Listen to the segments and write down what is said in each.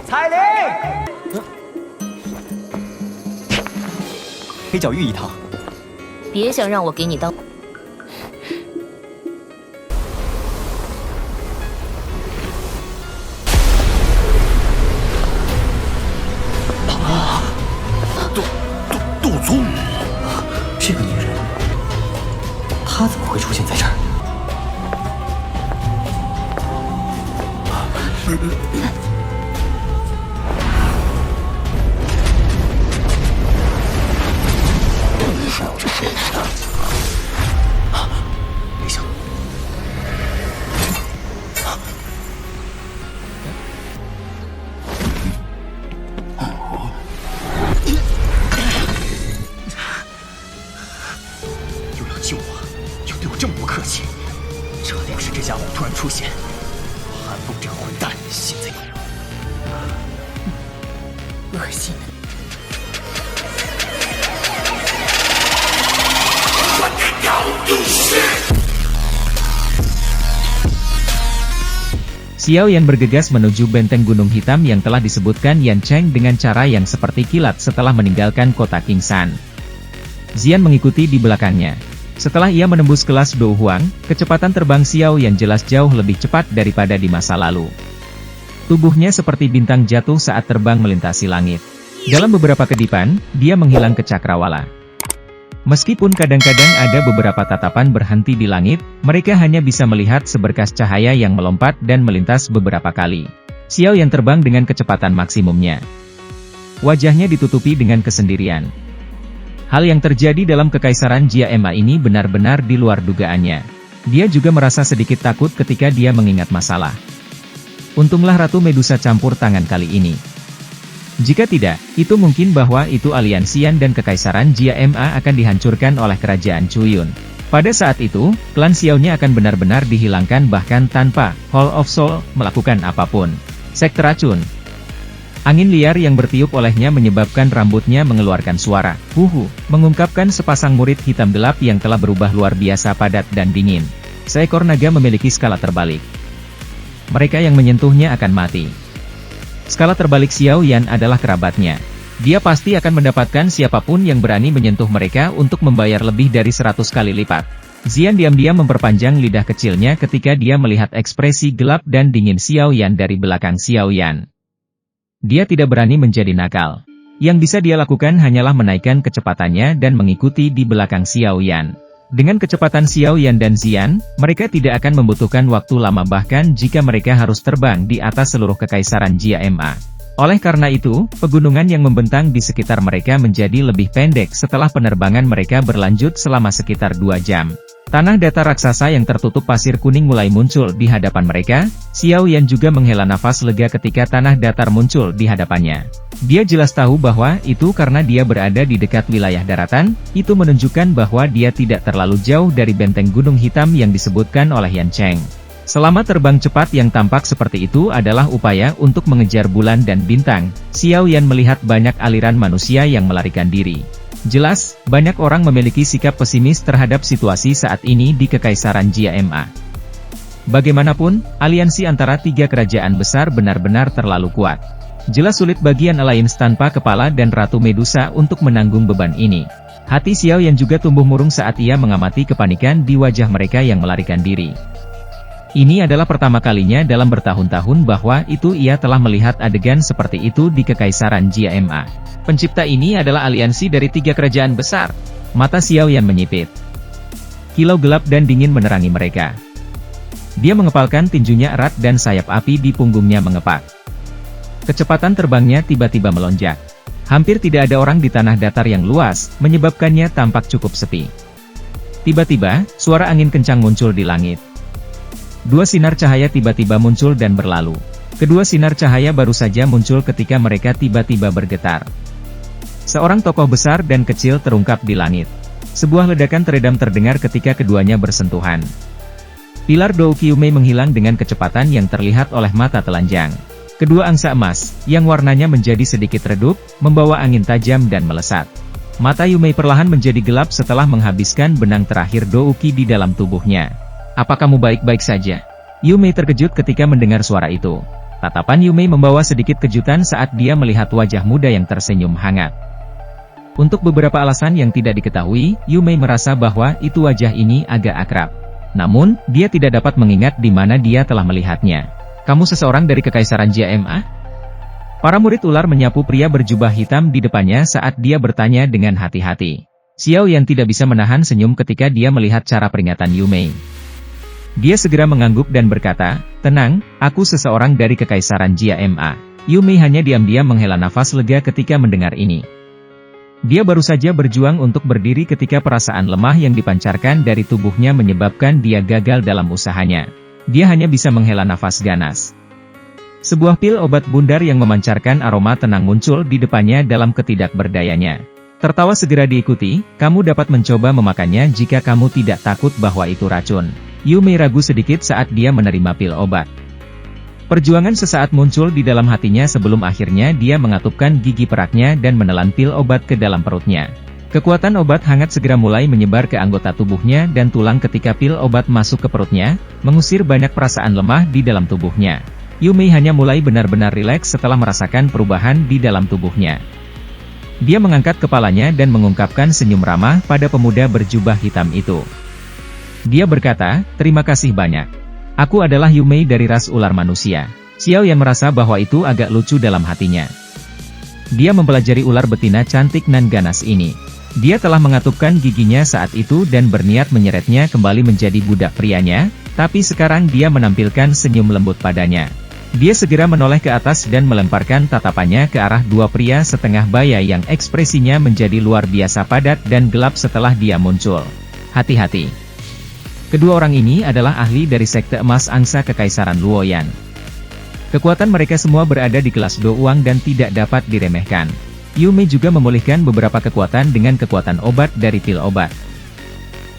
彩铃，黑角玉一趟。别想让我给你当。杜宗，这个女人，她怎么会出现在这儿？别想！又要救我，又对我这么不客气，这得是这家伙突然出现。韩风这个混蛋，现在恶心的。Xiao Yan bergegas menuju benteng Gunung Hitam yang telah disebutkan Yan Cheng dengan cara yang seperti kilat setelah meninggalkan kota King San. Xian mengikuti di belakangnya. Setelah ia menembus kelas Dou Huang, kecepatan terbang Xiao Yan jelas jauh lebih cepat daripada di masa lalu. Tubuhnya seperti bintang jatuh saat terbang melintasi langit. Dalam beberapa kedipan, dia menghilang ke cakrawala. Meskipun kadang-kadang ada beberapa tatapan berhenti di langit, mereka hanya bisa melihat seberkas cahaya yang melompat dan melintas beberapa kali. Xiao Yan terbang dengan kecepatan maksimumnya. Wajahnya ditutupi dengan kesendirian. Hal yang terjadi dalam kekaisaran Jia Ma ini benar-benar di luar dugaannya. Dia juga merasa sedikit takut ketika dia mengingat masalah. Untunglah Ratu Medusa campur tangan kali ini. Jika tidak, itu mungkin bahwa itu aliansian dan kekaisaran Jia Ma akan dihancurkan oleh kerajaan Chuyun. Pada saat itu, klan Xiao-nya akan benar-benar dihilangkan bahkan tanpa Hall of Soul melakukan apapun. Sekte racun. Angin liar yang bertiup olehnya menyebabkan rambutnya mengeluarkan suara, huhu, mengungkapkan sepasang murid hitam gelap yang telah berubah luar biasa padat dan dingin. Seekor naga memiliki skala terbalik. Mereka yang menyentuhnya akan mati. Skala terbalik Xiao Yan adalah kerabatnya. Dia pasti akan mendapatkan siapapun yang berani menyentuh mereka untuk membayar lebih dari 100 kali lipat. Xian diam-diam memperpanjang lidah kecilnya ketika dia melihat ekspresi gelap dan dingin Xiao Yan dari belakang Xiao Yan. Dia tidak berani menjadi nakal. Yang bisa dia lakukan hanyalah menaikkan kecepatannya dan mengikuti di belakang Xiao Yan. Dengan kecepatan Xiao Yan dan Xian, mereka tidak akan membutuhkan waktu lama bahkan jika mereka harus terbang di atas seluruh kekaisaran Jia Ma. Oleh karena itu, pegunungan yang membentang di sekitar mereka menjadi lebih pendek setelah penerbangan mereka berlanjut selama sekitar 2 jam. Tanah datar raksasa yang tertutup pasir kuning mulai muncul di hadapan mereka. Xiao Yan juga menghela nafas lega ketika tanah datar muncul di hadapannya. Dia jelas tahu bahwa itu karena dia berada di dekat wilayah daratan, itu menunjukkan bahwa dia tidak terlalu jauh dari benteng Gunung Hitam yang disebutkan oleh Yan Cheng. Selama terbang cepat yang tampak seperti itu adalah upaya untuk mengejar bulan dan bintang, Xiao Yan melihat banyak aliran manusia yang melarikan diri. Jelas, banyak orang memiliki sikap pesimis terhadap situasi saat ini di Kekaisaran Jia Ma. Bagaimanapun, aliansi antara 3 kerajaan besar benar-benar terlalu kuat. Jelas sulit bagi Yan Alliance tanpa kepala dan Ratu Medusa untuk menanggung beban ini. Hati Xiao Yan juga tumbuh murung saat ia mengamati kepanikan di wajah mereka yang melarikan diri. Ini adalah pertama kalinya dalam bertahun-tahun bahwa ia telah melihat adegan seperti itu di Kekaisaran Jia Ma. Pencipta ini adalah aliansi dari 3 kerajaan besar. Mata Xiao Yan menyipit. Kilau gelap dan dingin menerangi mereka. Dia mengepalkan tinjunya erat dan sayap api di punggungnya mengepak. Kecepatan terbangnya tiba-tiba melonjak. Hampir tidak ada orang di tanah datar yang luas, menyebabkannya tampak cukup sepi. Tiba-tiba, suara angin kencang muncul di langit. 2 sinar cahaya tiba-tiba muncul dan berlalu. Kedua sinar cahaya baru saja muncul ketika mereka tiba-tiba bergetar. Seorang tokoh besar dan kecil terungkap di langit. Sebuah ledakan teredam terdengar ketika keduanya bersentuhan. Pilar Dou Qiumei menghilang dengan kecepatan yang terlihat oleh mata telanjang. Kedua angsa emas, yang warnanya menjadi sedikit redup, membawa angin tajam dan melesat. Mata Yumei perlahan menjadi gelap setelah menghabiskan benang terakhir Dou Qi di dalam tubuhnya. "Apa kamu baik-baik saja?" Yumei terkejut ketika mendengar suara itu. Tatapan Yumei membawa sedikit kejutan saat dia melihat wajah muda yang tersenyum hangat. Untuk beberapa alasan yang tidak diketahui, Yumei merasa bahwa itu wajah ini agak akrab. Namun, dia tidak dapat mengingat di mana dia telah melihatnya. "Kamu seseorang dari Kekaisaran JMA?" Para murid ular menyapu pria berjubah hitam di depannya saat dia bertanya dengan hati-hati. Xiao Yan tidak bisa menahan senyum ketika dia melihat cara peringatan Yumei. Dia segera mengangguk dan berkata, "Tenang, aku seseorang dari Kekaisaran JMA." Yumei hanya diam-diam menghela nafas lega ketika mendengar ini. Dia baru saja berjuang untuk berdiri ketika perasaan lemah yang dipancarkan dari tubuhnya menyebabkan dia gagal dalam usahanya. Dia hanya bisa menghela nafas ganas. Sebuah pil obat bundar yang memancarkan aroma tenang muncul di depannya dalam ketidakberdayanya. Tertawa segera diikuti, "Kamu dapat mencoba memakannya jika kamu tidak takut bahwa itu racun." Yumei ragu sedikit saat dia menerima pil obat. Perjuangan sesaat muncul di dalam hatinya sebelum akhirnya dia mengatupkan gigi peraknya dan menelan pil obat ke dalam perutnya. Kekuatan obat hangat segera mulai menyebar ke anggota tubuhnya dan tulang ketika pil obat masuk ke perutnya, mengusir banyak perasaan lemah di dalam tubuhnya. Yumei hanya mulai benar-benar rileks setelah merasakan perubahan di dalam tubuhnya. Dia mengangkat kepalanya dan mengungkapkan senyum ramah pada pemuda berjubah hitam itu. Dia berkata, "Terima kasih banyak. Aku adalah Yumei dari ras ular manusia." Xiao Yan merasa bahwa itu agak lucu dalam hatinya. Dia mempelajari ular betina cantik nan ganas ini. Dia telah mengatupkan giginya saat itu dan berniat menyeretnya kembali menjadi budak prianya, tapi sekarang dia menampilkan senyum lembut padanya. Dia segera menoleh ke atas dan melemparkan tatapannya ke arah dua pria setengah baya yang ekspresinya menjadi luar biasa padat dan gelap setelah dia muncul. "Hati-hati. Kedua orang ini adalah ahli dari Sekte Emas Angsa Kekaisaran Luoyan. Kekuatan mereka semua berada di kelas Do Uang dan tidak dapat diremehkan." Yumei juga memulihkan beberapa kekuatan dengan kekuatan obat dari pil obat.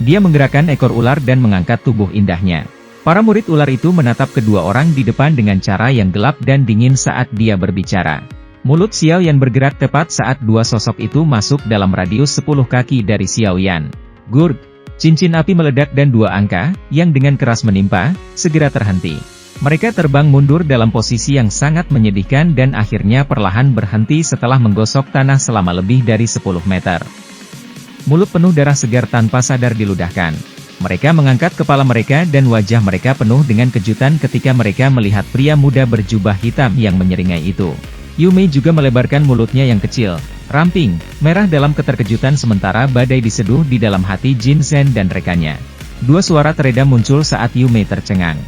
Dia menggerakkan ekor ular dan mengangkat tubuh indahnya. Para murid ular itu menatap kedua orang di depan dengan cara yang gelap dan dingin saat dia berbicara. Mulut Xiao Yan bergerak tepat saat dua sosok itu masuk dalam radius 10 kaki dari Xiao Yan. Gurg! Cincin api meledak dan dua angka, yang dengan keras menimpa, segera terhenti. Mereka terbang mundur dalam posisi yang sangat menyedihkan dan akhirnya perlahan berhenti setelah menggosok tanah selama lebih dari 10 meter. Mulut penuh darah segar tanpa sadar diludahkan. Mereka mengangkat kepala mereka dan wajah mereka penuh dengan kejutan ketika mereka melihat pria muda berjubah hitam yang menyeringai itu. Yumei juga melebarkan mulutnya yang kecil, ramping, merah dalam keterkejutan sementara badai diseduh di dalam hati Jin Zhen dan rekannya. Dua suara teredam muncul saat Yumei tercengang.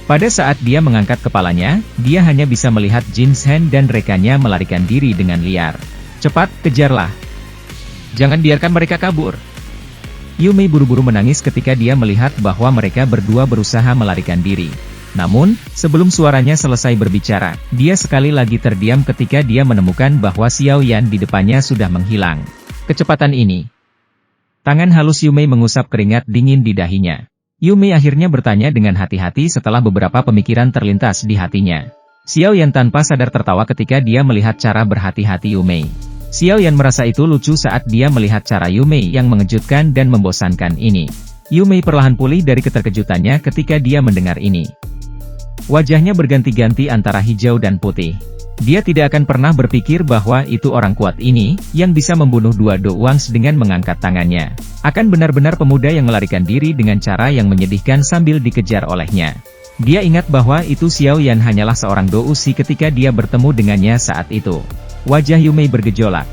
Pada saat dia mengangkat kepalanya, dia hanya bisa melihat Jin Zhen dan rekannya melarikan diri dengan liar. "Cepat, kejarlah. Jangan biarkan mereka kabur." Yumei buru-buru menangis ketika dia melihat bahwa mereka berdua berusaha melarikan diri. Namun, sebelum suaranya selesai berbicara, dia sekali lagi terdiam ketika dia menemukan bahwa Xiao Yan di depannya sudah menghilang. Kecepatan ini. Tangan halus Yumei mengusap keringat dingin di dahinya. Yumei akhirnya bertanya dengan hati-hati setelah beberapa pemikiran terlintas di hatinya. Xiao Yan tanpa sadar tertawa ketika dia melihat cara berhati-hati Yumei. Xiao Yan merasa itu lucu saat dia melihat cara Yumei yang mengejutkan dan membosankan ini. Yumei perlahan pulih dari keterkejutannya ketika dia mendengar ini. Wajahnya berganti-ganti antara hijau dan putih. Dia tidak akan pernah berpikir bahwa itu orang kuat ini, yang bisa membunuh dua Do Wangs dengan mengangkat tangannya. Akan benar-benar pemuda yang melarikan diri dengan cara yang menyedihkan sambil dikejar olehnya. Dia ingat bahwa itu Xiao Yan hanyalah seorang Do Usi ketika dia bertemu dengannya saat itu. Wajah Yumei bergejolak.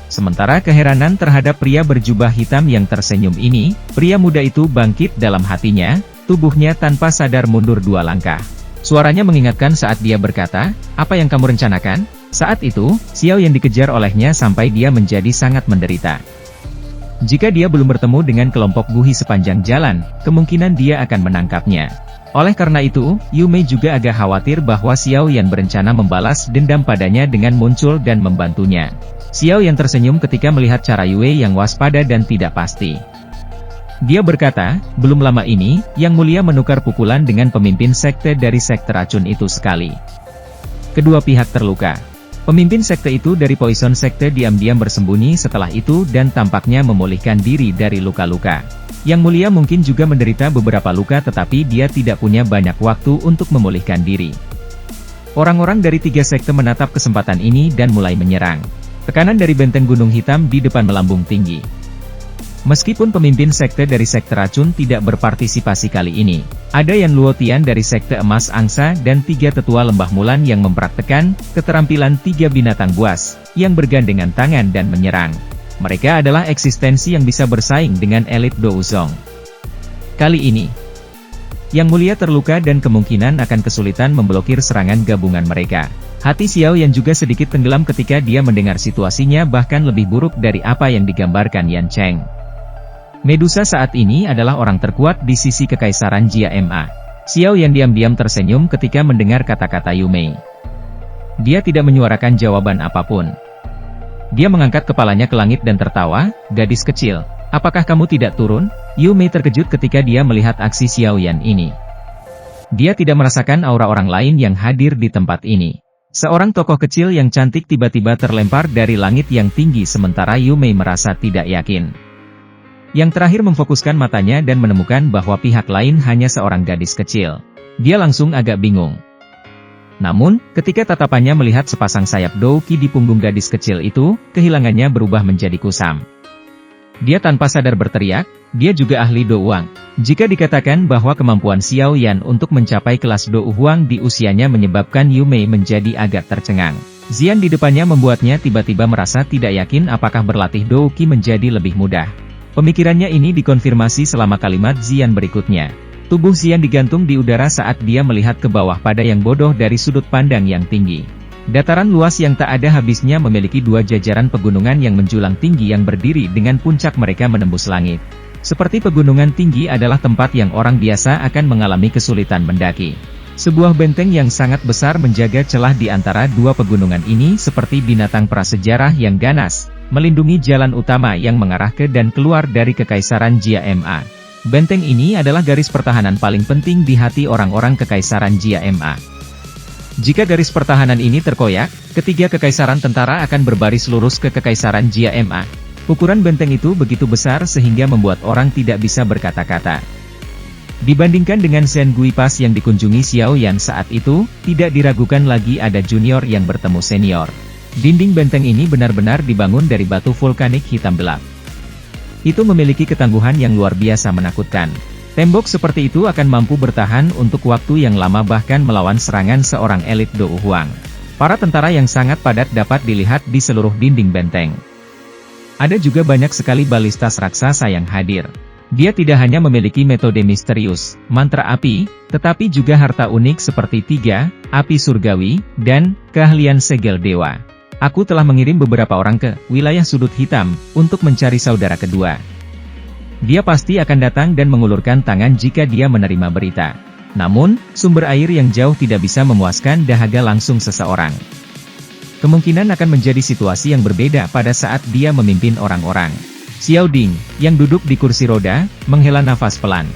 Sementara keheranan terhadap pria berjubah hitam yang tersenyum ini, pria muda itu bangkit dalam hatinya. Tubuhnya tanpa sadar mundur 2 langkah. Suaranya mengingatkan saat dia berkata, "Apa yang kamu rencanakan?" Saat itu, Xiao Yan dikejar olehnya sampai dia menjadi sangat menderita. Jika dia belum bertemu dengan kelompok Guhi sepanjang jalan, kemungkinan dia akan menangkapnya. Oleh karena itu, Yumei juga agak khawatir bahwa Xiao Yan berencana membalas dendam padanya dengan muncul dan membantunya. Xiao Yan tersenyum ketika melihat cara Yue yang waspada dan tidak pasti. Dia berkata, "Belum lama ini, Yang Mulia menukar pukulan dengan pemimpin sekte dari sekte racun itu sekali. Kedua pihak terluka. Pemimpin sekte itu dari Poison Sekte diam-diam bersembunyi setelah itu dan tampaknya memulihkan diri dari luka-luka. Yang Mulia mungkin juga menderita beberapa luka tetapi dia tidak punya banyak waktu untuk memulihkan diri." Orang-orang dari 3 sekte menatap kesempatan ini dan mulai menyerang. Tekanan dari benteng Gunung Hitam di depan melambung tinggi. Meskipun pemimpin sekte dari sekte racun tidak berpartisipasi kali ini, ada Yan Luotian dari sekte emas angsa dan 3 tetua lembah Mulan yang mempraktekkan keterampilan 3 binatang buas, yang bergandengan tangan dan menyerang. Mereka adalah eksistensi yang bisa bersaing dengan elit Douzong. Kali ini, Yang Mulia terluka dan kemungkinan akan kesulitan memblokir serangan gabungan mereka. Hati Xiao Yan juga sedikit tenggelam ketika dia mendengar situasinya bahkan lebih buruk dari apa yang digambarkan Yan Cheng. Medusa saat ini adalah orang terkuat di sisi Kekaisaran Jia Ma. Xiao Yan diam-diam tersenyum ketika mendengar kata-kata Yu Mei. Dia tidak menyuarakan jawaban apapun. Dia mengangkat kepalanya ke langit dan tertawa, "Gadis kecil, apakah kamu tidak turun?" Yu Mei terkejut ketika dia melihat aksi Xiao Yan ini. Dia tidak merasakan aura orang lain yang hadir di tempat ini. Seorang tokoh kecil yang cantik tiba-tiba terlempar dari langit yang tinggi sementara Yu Mei merasa tidak yakin. Yang terakhir memfokuskan matanya dan menemukan bahwa pihak lain hanya seorang gadis kecil. Dia langsung agak bingung. Namun, ketika tatapannya melihat sepasang sayap Douqi di punggung gadis kecil itu, kehilangannya berubah menjadi kusam. Dia tanpa sadar berteriak, dia juga ahli Do Huang. Jika dikatakan bahwa kemampuan Xiao Yan untuk mencapai kelas Do Huang di usianya menyebabkan Yu Mei menjadi agak tercengang. Xian di depannya membuatnya tiba-tiba merasa tidak yakin apakah berlatih Douqi menjadi lebih mudah. Pemikirannya ini dikonfirmasi selama kalimat Xian berikutnya. Tubuh Xian digantung di udara saat dia melihat ke bawah pada yang bodoh dari sudut pandang yang tinggi. Dataran luas yang tak ada habisnya memiliki 2 jajaran pegunungan yang menjulang tinggi yang berdiri dengan puncak mereka menembus langit. Seperti pegunungan tinggi adalah tempat yang orang biasa akan mengalami kesulitan mendaki. Sebuah benteng yang sangat besar menjaga celah di antara 2 pegunungan ini seperti binatang prasejarah yang ganas, melindungi jalan utama yang mengarah ke dan keluar dari Kekaisaran Jia Ma. Benteng ini adalah garis pertahanan paling penting di hati orang-orang Kekaisaran Jia Ma. Jika garis pertahanan ini terkoyak, ketiga kekaisaran tentara akan berbaris lurus ke Kekaisaran Jia Ma. Ukuran benteng itu begitu besar sehingga membuat orang tidak bisa berkata-kata. Dibandingkan dengan Shen Gui Pass yang dikunjungi Xiao Yan saat itu, tidak diragukan lagi ada junior yang bertemu senior. Dinding benteng ini benar-benar dibangun dari batu vulkanik hitam gelap. Itu memiliki ketangguhan yang luar biasa menakutkan. Tembok seperti itu akan mampu bertahan untuk waktu yang lama bahkan melawan serangan seorang elit Do Huang. Para tentara yang sangat padat dapat dilihat di seluruh dinding benteng. Ada juga banyak sekali balistas raksasa yang hadir. Dia tidak hanya memiliki metode misterius, mantra api, tetapi juga harta unik seperti 3, api surgawi, dan keahlian segel dewa. Aku telah mengirim beberapa orang ke wilayah sudut hitam untuk mencari saudara kedua. Dia pasti akan datang dan mengulurkan tangan jika dia menerima berita. Namun, sumber air yang jauh tidak bisa memuaskan dahaga langsung seseorang. Kemungkinan akan menjadi situasi yang berbeda pada saat dia memimpin orang-orang. Xiao Ding, yang duduk di kursi roda, menghela nafas pelan.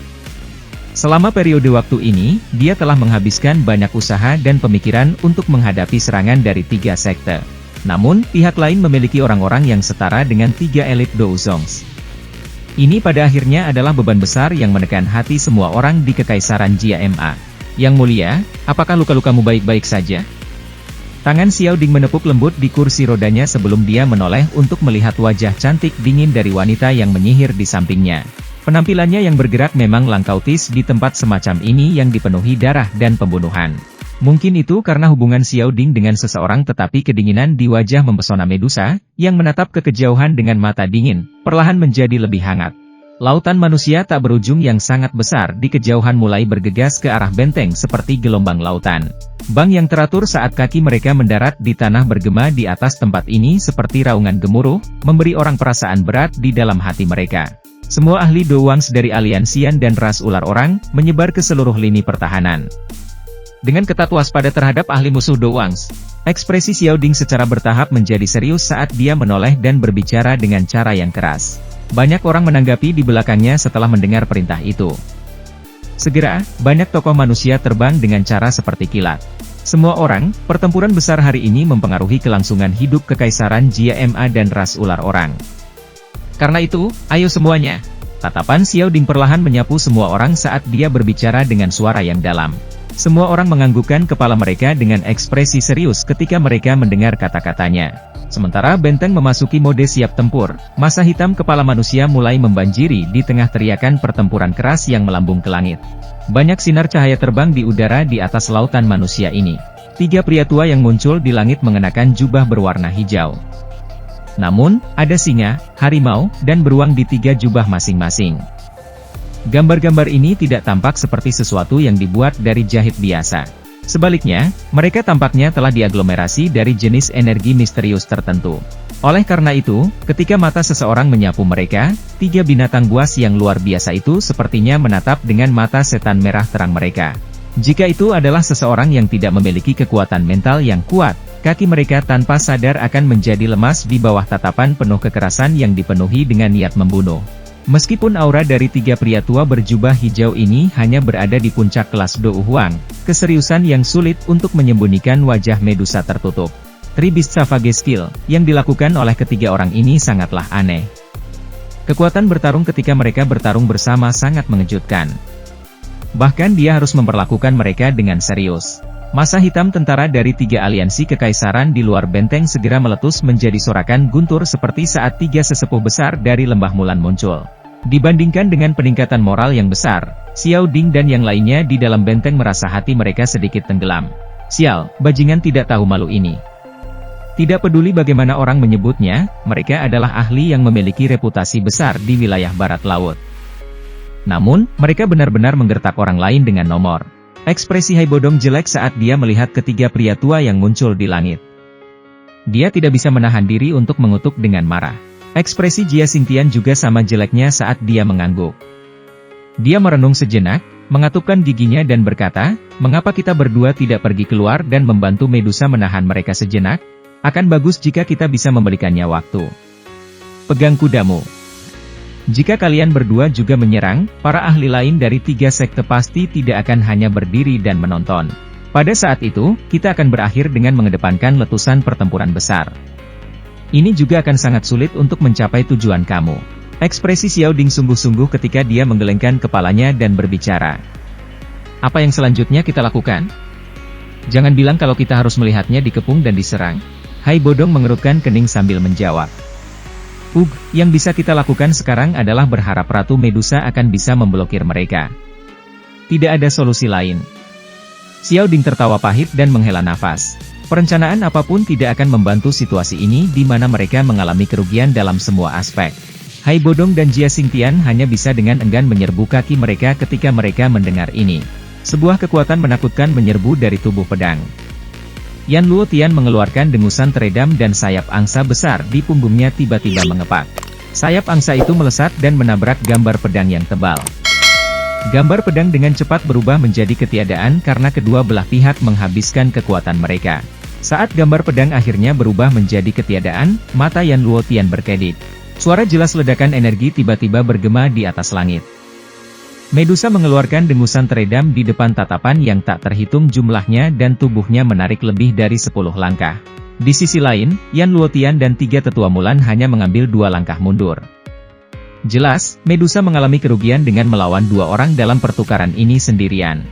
Selama periode waktu ini, dia telah menghabiskan banyak usaha dan pemikiran untuk menghadapi serangan dari 3 sekte. Namun, pihak lain memiliki orang-orang yang setara dengan 3 elit Douzongs. Ini pada akhirnya adalah beban besar yang menekan hati semua orang di Kekaisaran Jia Ma. Yang Mulia, apakah luka-lukamu baik-baik saja? Tangan Xiao Ding menepuk lembut di kursi rodanya sebelum dia menoleh untuk melihat wajah cantik dingin dari wanita yang menyihir di sampingnya. Penampilannya yang bergerak memang langkautis di tempat semacam ini yang dipenuhi darah dan pembunuhan. Mungkin itu karena hubungan Xiao Ding dengan seseorang tetapi kedinginan di wajah mempesona Medusa, yang menatap ke kejauhan dengan mata dingin, perlahan menjadi lebih hangat. Lautan manusia tak berujung yang sangat besar di kejauhan mulai bergegas ke arah benteng seperti gelombang lautan. Bang yang teratur saat kaki mereka mendarat di tanah bergema di atas tempat ini seperti raungan gemuruh, memberi orang perasaan berat di dalam hati mereka. Semua ahli Dowangs dari aliansian dan ras ular orang, menyebar ke seluruh lini pertahanan. Dengan ketat waspada terhadap ahli musuh Dowangs, ekspresi Xiao Ding secara bertahap menjadi serius saat dia menoleh dan berbicara dengan cara yang keras. Banyak orang menanggapi di belakangnya setelah mendengar perintah itu. Segera, banyak tokoh manusia terbang dengan cara seperti kilat. Semua orang, pertempuran besar hari ini mempengaruhi kelangsungan hidup Kekaisaran Jia Ma dan ras ular orang. Karena itu, ayo semuanya. Tatapan Xiao Ding perlahan menyapu semua orang saat dia berbicara dengan suara yang dalam. Semua orang menganggukkan kepala mereka dengan ekspresi serius ketika mereka mendengar kata-katanya. Sementara benteng memasuki mode siap tempur, masa hitam kepala manusia mulai membanjiri di tengah teriakan pertempuran keras yang melambung ke langit. Banyak sinar cahaya terbang di udara di atas lautan manusia ini. 3 pria tua yang muncul di langit mengenakan jubah berwarna hijau. Namun, ada singa, harimau, dan beruang di 3 jubah masing-masing. Gambar-gambar ini tidak tampak seperti sesuatu yang dibuat dari jahit biasa. Sebaliknya, mereka tampaknya telah diaglomerasi dari jenis energi misterius tertentu. Oleh karena itu, ketika mata seseorang menyapu mereka, 3 binatang buas yang luar biasa itu sepertinya menatap dengan mata setan merah terang mereka. Jika itu adalah seseorang yang tidak memiliki kekuatan mental yang kuat, kaki mereka tanpa sadar akan menjadi lemas di bawah tatapan penuh kekerasan yang dipenuhi dengan niat membunuh. Meskipun aura dari 3 pria tua berjubah hijau ini hanya berada di puncak kelas Do Huang, keseriusan yang sulit untuk menyembunyikan wajah Medusa tertutup. Tribist Savage Skill, yang dilakukan oleh ketiga orang ini sangatlah aneh. Kekuatan bertarung ketika mereka bertarung bersama sangat mengejutkan. Bahkan dia harus memperlakukan mereka dengan serius. Masa hitam tentara dari 3 aliansi kekaisaran di luar benteng segera meletus menjadi sorakan guntur seperti saat 3 sesepuh besar dari lembah Mulan muncul. Dibandingkan dengan peningkatan moral yang besar, Xiao Ding dan yang lainnya di dalam benteng merasa hati mereka sedikit tenggelam. Sial, bajingan tidak tahu malu ini. Tidak peduli bagaimana orang menyebutnya, mereka adalah ahli yang memiliki reputasi besar di wilayah barat laut. Namun, mereka benar-benar menggertak orang lain dengan nomor. Ekspresi Hai Bodong jelek saat dia melihat ketiga pria tua yang muncul di langit. Dia tidak bisa menahan diri untuk mengutuk dengan marah. Ekspresi Jia Xingtian juga sama jeleknya saat dia mengangguk. Dia merenung sejenak, mengatupkan giginya dan berkata, "Mengapa kita berdua tidak pergi keluar dan membantu Medusa menahan mereka sejenak? Akan bagus jika kita bisa memberikannya waktu. Pegang kudamu." Jika kalian berdua juga menyerang, para ahli lain dari 3 sekte pasti tidak akan hanya berdiri dan menonton. Pada saat itu, kita akan berakhir dengan mengedepankan letusan pertempuran besar. Ini juga akan sangat sulit untuk mencapai tujuan kamu. Ekspresi Xiao Ding sungguh-sungguh ketika dia menggelengkan kepalanya dan berbicara. Apa yang selanjutnya kita lakukan? Jangan bilang kalau kita harus melihatnya dikepung dan diserang. Hai Bodong mengerutkan kening sambil menjawab. Yang bisa kita lakukan sekarang adalah berharap Ratu Medusa akan bisa memblokir mereka. Tidak ada solusi lain. Xiao Ding tertawa pahit dan menghela nafas. Perencanaan apapun tidak akan membantu situasi ini di mana mereka mengalami kerugian dalam semua aspek. Hai Bodong dan Jia Xingtian hanya bisa dengan enggan menyerbu kaki mereka ketika mereka mendengar ini. Sebuah kekuatan menakutkan menyerbu dari tubuh pedang. Yan Luo Tian mengeluarkan dengusan teredam dan sayap angsa besar di punggungnya tiba-tiba mengepak. Sayap angsa itu melesat dan menabrak gambar pedang yang tebal. Gambar pedang dengan cepat berubah menjadi ketiadaan karena kedua belah pihak menghabiskan kekuatan mereka. Saat gambar pedang akhirnya berubah menjadi ketiadaan, mata Yan Luo Tian berkedip. Suara jelas ledakan energi tiba-tiba bergema di atas langit. Medusa mengeluarkan dengusan teredam di depan tatapan yang tak terhitung jumlahnya dan tubuhnya menarik lebih dari 10 langkah. Di sisi lain, Yan Luo Tian dan 3 tetua Mulan hanya mengambil 2 langkah mundur. Jelas, Medusa mengalami kerugian dengan melawan 2 orang dalam pertukaran ini sendirian.